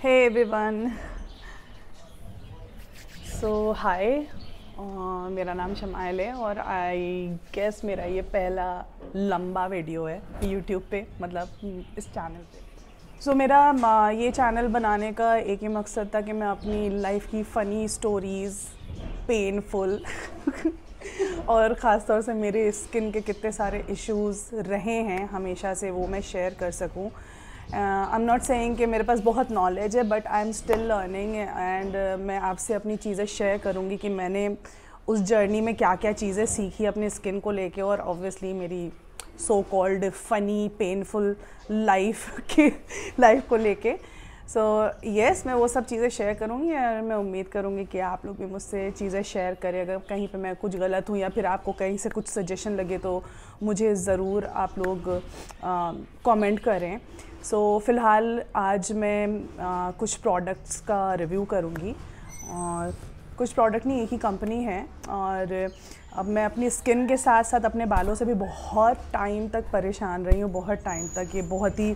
Hey everyone. So hi. मेरा नाम smile है और आई गेस मेरा ये पहला लंबा वीडियो है यूट्यूब पे, मतलब इस चैनल पे। मेरा ये चैनल बनाने का एक ही मकसद था कि मैं अपनी लाइफ की फ़नी स्टोरीज़, पेनफुल और ख़ास तौर से मेरे स्किन के कितने सारे इश्यूज़ रहे हैं हमेशा से, वो मैं शेयर कर सकूं। आई एम नॉट सेइंग कि मेरे पास बहुत नॉलेज है, but I am still learning and मैं आपसे अपनी चीज़ें शेयर करूँगी कि मैंने उस जर्नी में क्या क्या चीज़ें सीखी अपनी स्किन को लेके, और ऑब्वियसली मेरी so called funny painful life को लेके। येस, मैं वो सब चीज़ें शेयर करूँगी और मैं उम्मीद करूँगी कि आप लोग भी मुझसे चीज़ें शेयर करें। अगर कहीं पे मैं कुछ गलत हूँ या फिर आपको कहीं से कुछ सजेशन लगे तो मुझे ज़रूर आप लोग कमेंट करें। फ़िलहाल आज मैं कुछ प्रोडक्ट्स का रिव्यू करूँगी, और कुछ प्रोडक्ट नहीं, एक ही कंपनी है। और अब मैं अपनी स्किन के साथ साथ अपने बालों से भी बहुत टाइम तक परेशान रही हूँ, बहुत टाइम तक। ये बहुत ही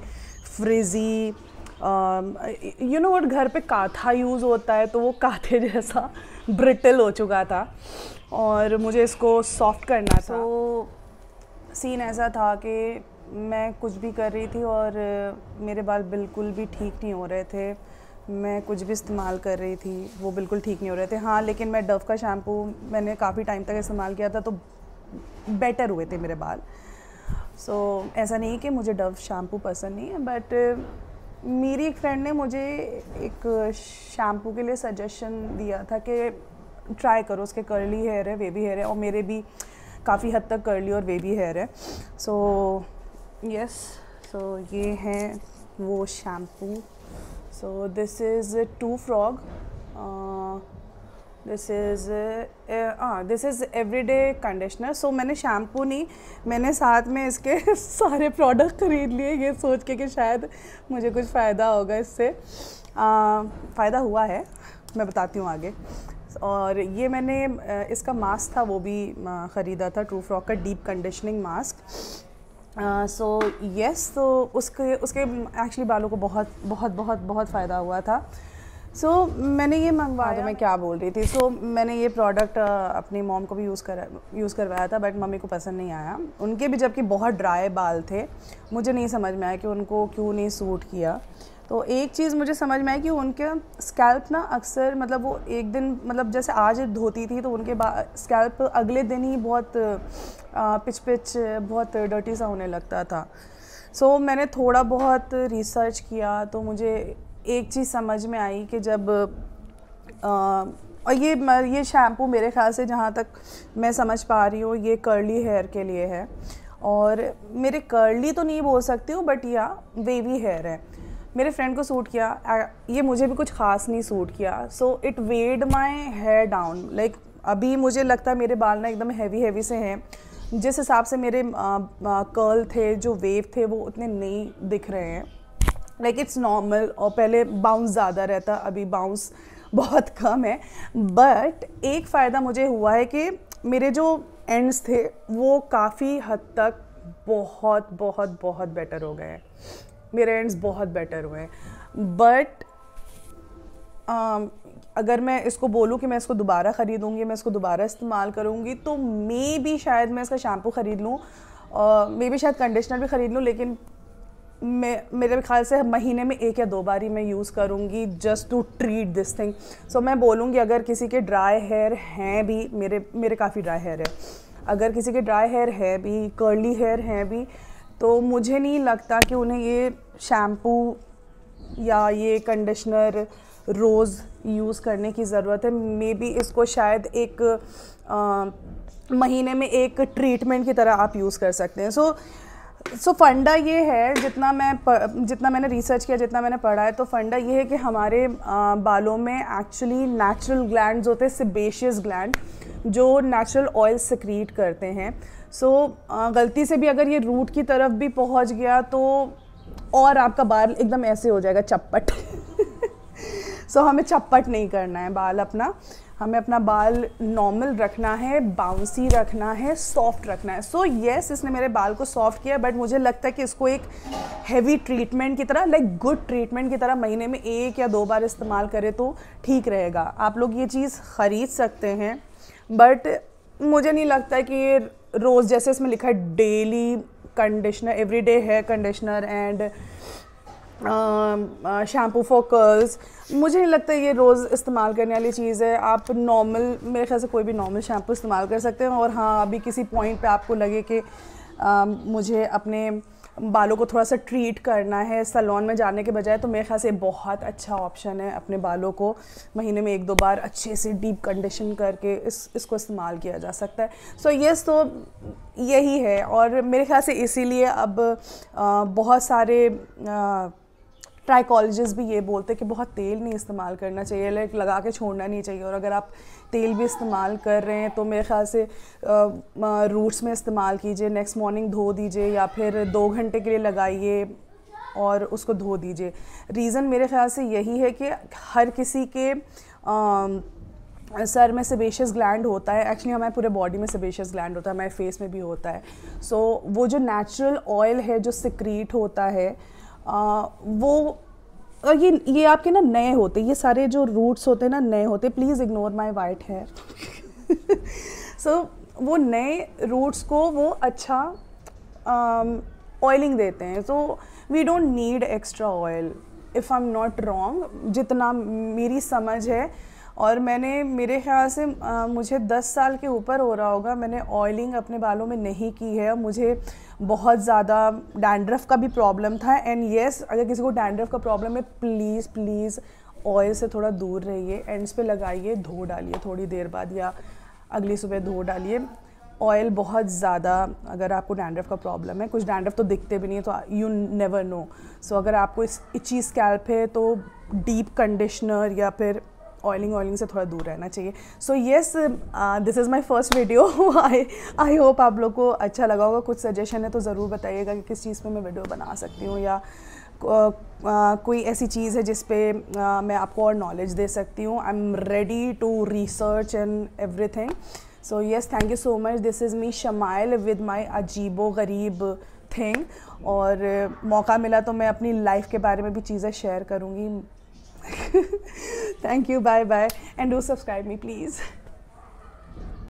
फ्रिज़ी, यू नो, घर पे काथा यूज़ होता है तो वो काथे जैसा ब्रिटल हो चुका था और मुझे इसको सॉफ्ट करना था। सीन ऐसा था कि मैं कुछ भी कर रही थी और मेरे बाल बिल्कुल भी ठीक नहीं हो रहे थे। मैं कुछ भी इस्तेमाल कर रही थी वो बिल्कुल ठीक नहीं हो रहे थे। हाँ, लेकिन मैं डव का शैम्पू मैंने काफ़ी टाइम तक इस्तेमाल किया था तो बेटर हुए थे मेरे बाल। ऐसा नहीं कि मुझे डव शैम्पू पसंद नहीं है, बट मेरी एक फ्रेंड ने मुझे एक शैम्पू के लिए सजेशन दिया था कि ट्राई करो, उसके कर्ली हेयर है, वेवी हेयर है, और मेरे भी काफ़ी हद तक कर्ली और वेवी हेयर है। ये हैं वो shampoo. This is two frog, this is everyday conditioner. मैंने शैम्पू नहीं, मैंने साथ में इसके सारे प्रोडक्ट ख़रीद लिए ये सोच के कि शायद मुझे कुछ फ़ायदा होगा इससे। फ़ायदा हुआ है, मैं बताती हूँ आगे। और ये मैंने इसका मास्क था वो भी ख़रीदा था, ट्रू फ्रॉग का डीप कंडीशनिंग मास्क। तो उसके एक्चुअली बालों को बहुत बहुत बहुत बहुत फ़ायदा हुआ था। मैंने ये मंगवाया। तो मैं क्या बोल रही थी, मैंने ये प्रोडक्ट अपनी मॉम को भी यूज़ करवाया था, बट मम्मी को पसंद नहीं आया। उनके भी जबकि बहुत ड्राई बाल थे, मुझे नहीं समझ में आया कि उनको क्यों नहीं सूट किया। तो एक चीज़ मुझे समझ में आई कि उनके स्कैल्प ना अक्सर, मतलब वो एक दिन, मतलब जैसे आज धोती थी तो उनके स्कैल्प अगले दिन ही बहुत पिच बहुत डर्टी सा होने लगता था। मैंने थोड़ा बहुत रिसर्च किया तो मुझे एक चीज़ समझ में आई कि जब और ये शैम्पू मेरे ख़्याल से, जहाँ तक मैं समझ पा रही हूँ, ये कर्ली हेयर के लिए है। और मेरे कर्ली तो नहीं बोल सकती हूँ, बट या वेवी हेयर है। मेरे फ्रेंड को सूट किया, ये मुझे भी कुछ ख़ास नहीं सूट किया। It weighed my hair down. Like अभी मुझे लगता है मेरे बाल ना एकदम हैवी से हैं। जिस हिसाब से मेरे कर्ल थे, जो वेव थे, वो उतने नहीं दिख रहे हैं। Like it's normal. और पहले बाउंस ज़्यादा रहता, अभी बाउंस बहुत कम है। बट एक फ़ायदा मुझे हुआ है कि मेरे जो एंड्स थे वो काफ़ी हद तक बहुत बहुत बहुत बेटर हो गए हैं। मेरे एंड्स बहुत बेटर हुए हैं। बट अगर मैं इसको बोलूँ कि मैं इसको दोबारा ख़रीदूँगी, मैं इसको दोबारा इस्तेमाल करूँगी, तो मे बी शायद मैं इसका शैम्पू ख़रीद लूँ, मे बी शायद कंडीशनर भी ख़रीद लूँ, लेकिन मेरे ख्याल से महीने में 1 या 2 बार ही मैं यूज़ करूँगी, just to treat this thing. मैं बोलूँगी अगर किसी के ड्राई हेयर हैं भी, मेरे काफ़ी ड्राई हेयर है, अगर किसी के ड्राई हेयर है भी, कर्ली हेयर हैं भी, तो मुझे नहीं लगता कि उन्हें ये शैम्पू या ये कंडीशनर रोज़ यूज़ करने की ज़रूरत है। मे बी इसको शायद एक महीने में एक ट्रीटमेंट की तरह आप यूज़ कर सकते हैं। फंडा ये है, जितना मैंने रिसर्च किया, जितना मैंने पढ़ा है, तो फंडा ये है कि हमारे बालों में एक्चुअली नेचुरल ग्लैंड्स होते हैं, सेबेशियस ग्लैंड, जो नेचुरल ऑयल सिक्रीट करते हैं। गलती से भी अगर ये रूट की तरफ भी पहुंच गया तो और आपका बाल एकदम ऐसे हो जाएगा, चप्पट। सो हमें चप्पट नहीं करना है बाल अपना, हमें अपना बाल नॉर्मल रखना है, बाउंसी रखना है, सॉफ्ट रखना है। सो येस, इसने मेरे बाल को सॉफ्ट किया, बट मुझे लगता है कि इसको एक हैवी ट्रीटमेंट की तरह, लाइक गुड ट्रीटमेंट की तरह महीने में 1 या 2 बार इस्तेमाल करें तो ठीक रहेगा। आप लोग ये चीज़ ख़रीद सकते हैं, बट मुझे नहीं लगता कि ये रोज़, जैसे इसमें लिखा है daily conditioner, everyday hair conditioner and shampoo for curls, मुझे नहीं लगता ये रोज़ इस्तेमाल करने वाली चीज़ है। आप नॉर्मल, मेरे ख्याल से कोई भी नॉर्मल शैम्पू इस्तेमाल कर सकते हैं। और हाँ, अभी किसी पॉइंट पे आपको लगे कि मुझे अपने बालों को थोड़ा सा ट्रीट करना है सैलून में जाने के बजाय, तो मेरे ख्याल से बहुत अच्छा ऑप्शन है। अपने बालों को महीने में 1-2 बार अच्छे से डीप कंडीशन करके इसको इस्तेमाल किया जा सकता है। सो येस, तो यही है। और मेरे ख्याल से इसीलिए अब बहुत सारे ट्राइकोलॉजिस्ट भी ये बोलते हैं कि बहुत तेल नहीं इस्तेमाल करना चाहिए, लाइक लगा के छोड़ना नहीं चाहिए। और अगर आप तेल भी इस्तेमाल कर रहे हैं तो मेरे ख्याल से रूट्स में इस्तेमाल कीजिए, नेक्स्ट मॉर्निंग धो दीजिए या फिर 2 घंटे के लिए लगाइए और उसको धो दीजिए। रीज़न मेरे ख्याल से यही है कि हर किसी के सर में सेबेशियस ग्लैंड होता है, एक्चुअली हमारे पूरे बॉडी में सेबेशियस ग्लैंड होता है, हमारे फेस में भी होता है। सो वो जो नेचुरल ऑयल है जो सिक्रीट होता है वो, और ये आपके ना नए होते, ये सारे जो रूट्स होते हैं ना नए होते, please ignore my white hair. So वो नए रूट्स को वो अच्छा ऑयलिंग देते हैं। So we don't need extra oil, if I am not wrong, जितना मेरी समझ है। और मैंने, मेरे ख्याल से मुझे 10 साल के ऊपर हो रहा होगा, मैंने ऑयलिंग अपने बालों में नहीं की है। मुझे बहुत ज़्यादा डैंड्रफ का भी प्रॉब्लम था। एंड येस, अगर किसी को डैंड्रफ का प्रॉब्लम है, प्लीज़ प्लीज़ ऑयल से थोड़ा दूर रहिए, एंड्स पे लगाइए, धो डालिए थोड़ी देर बाद या अगली सुबह धो डालिए। ऑयल बहुत ज़्यादा, अगर आपको डैंड्रफ का प्रॉब्लम है, कुछ डैंड्रफ तो दिखते भी नहीं है, तो यू नेवर नो। सो अगर आपको इस इची स्कैल्प है तो डीप कंडीशनर या फिर ऑयलिंग से थोड़ा दूर रहना चाहिए। So yes, this is my first video. I hope आप लोग को अच्छा लगा होगा। कुछ सजेशन है तो ज़रूर बताइएगा कि किस चीज़ पे मैं वीडियो बना सकती हूँ, या कोई ऐसी चीज़ है जिस पे मैं आपको और नॉलेज दे सकती हूँ। I am ready to research and everything. So yes, thank you so much. This is me Shamail with my अजीबो गरीब थिंग। और मौका मिला तो मैं अपनी लाइफ के बारे में भी चीज़ें शेयर करूँगी। Thank you, bye bye, and do subscribe me please.